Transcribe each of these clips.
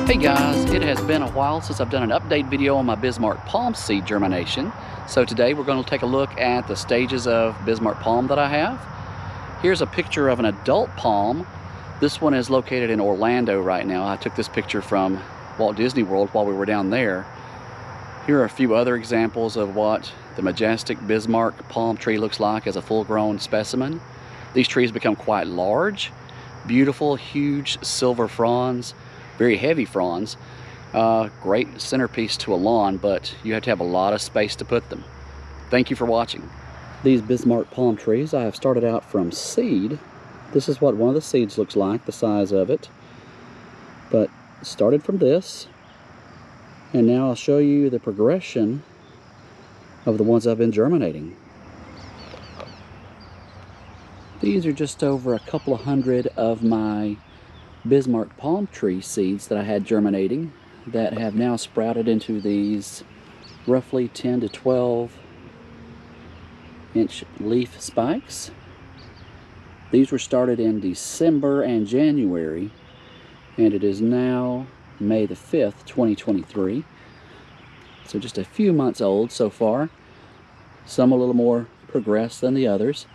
Hey guys, it has been a while since I've done an update video on my Bismarck palm seed germination. So today we're going to take a look at the stages of Bismarck palm that I have. Here's a picture of an adult palm. This one is located in Orlando right now. I took this picture from Walt Disney World while we were down there. Here are a few other examples of what the majestic Bismarck palm tree looks like as a full-grown specimen. These trees become quite large, beautiful, huge silver fronds. Very heavy fronds, great centerpiece to a lawn, but you have to have a lot of space to put them. Thank you for watching. These Bismarck palm trees, I have started out from seed. This is what one of the seeds looks like, the size of it. But started from this, and now I'll show you the progression of the ones I've been germinating. These are just over a couple of hundred of my Bismarck palm tree seeds that I had germinating that have now sprouted into these roughly 10 to 12 inch leaf spikes. These were started in December and January, and it is now May the 5th, 2023. So just a few months old so far. Some a little more progressed than the others.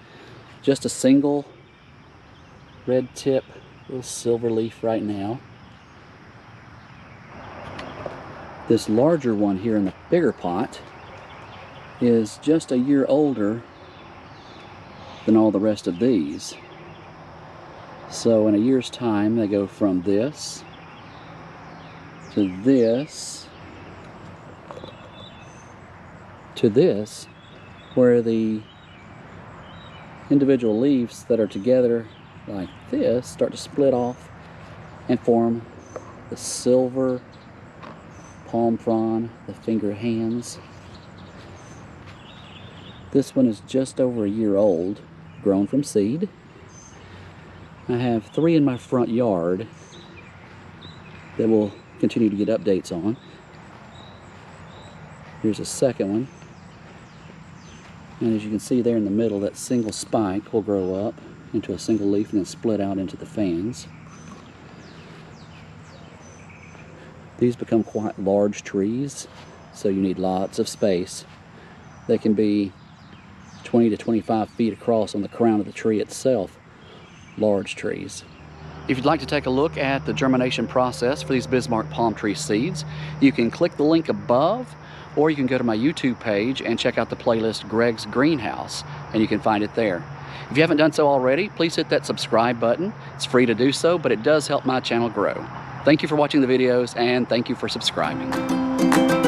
Just a single red tip little silver leaf right now. This larger one here in the bigger pot is just a year older than all the rest of these. So in a year's time they go from this to this to this, where the individual leaves that are together like this start to split off and form the silver palm frond, the finger hands. This one is just over a year old, grown from seed. I have 3 in my front yard that we'll continue to get updates on. Here's a second one, and as you can see there in the middle, that single spike will grow up into a single leaf and then split out into the fans. These become quite large trees, so you need lots of space. They can be 20 to 25 feet across on the crown of the tree itself. Large trees. If you'd like to take a look at the germination process for these Bismarck palm tree seeds, you can click the link above, or you can go to my YouTube page and check out the playlist Greg's Greenhouse, and you can find it there. If you haven't done so already, please hit that subscribe button. It's free to do so, but it does help my channel grow. Thank you for watching the videos, and thank you for subscribing.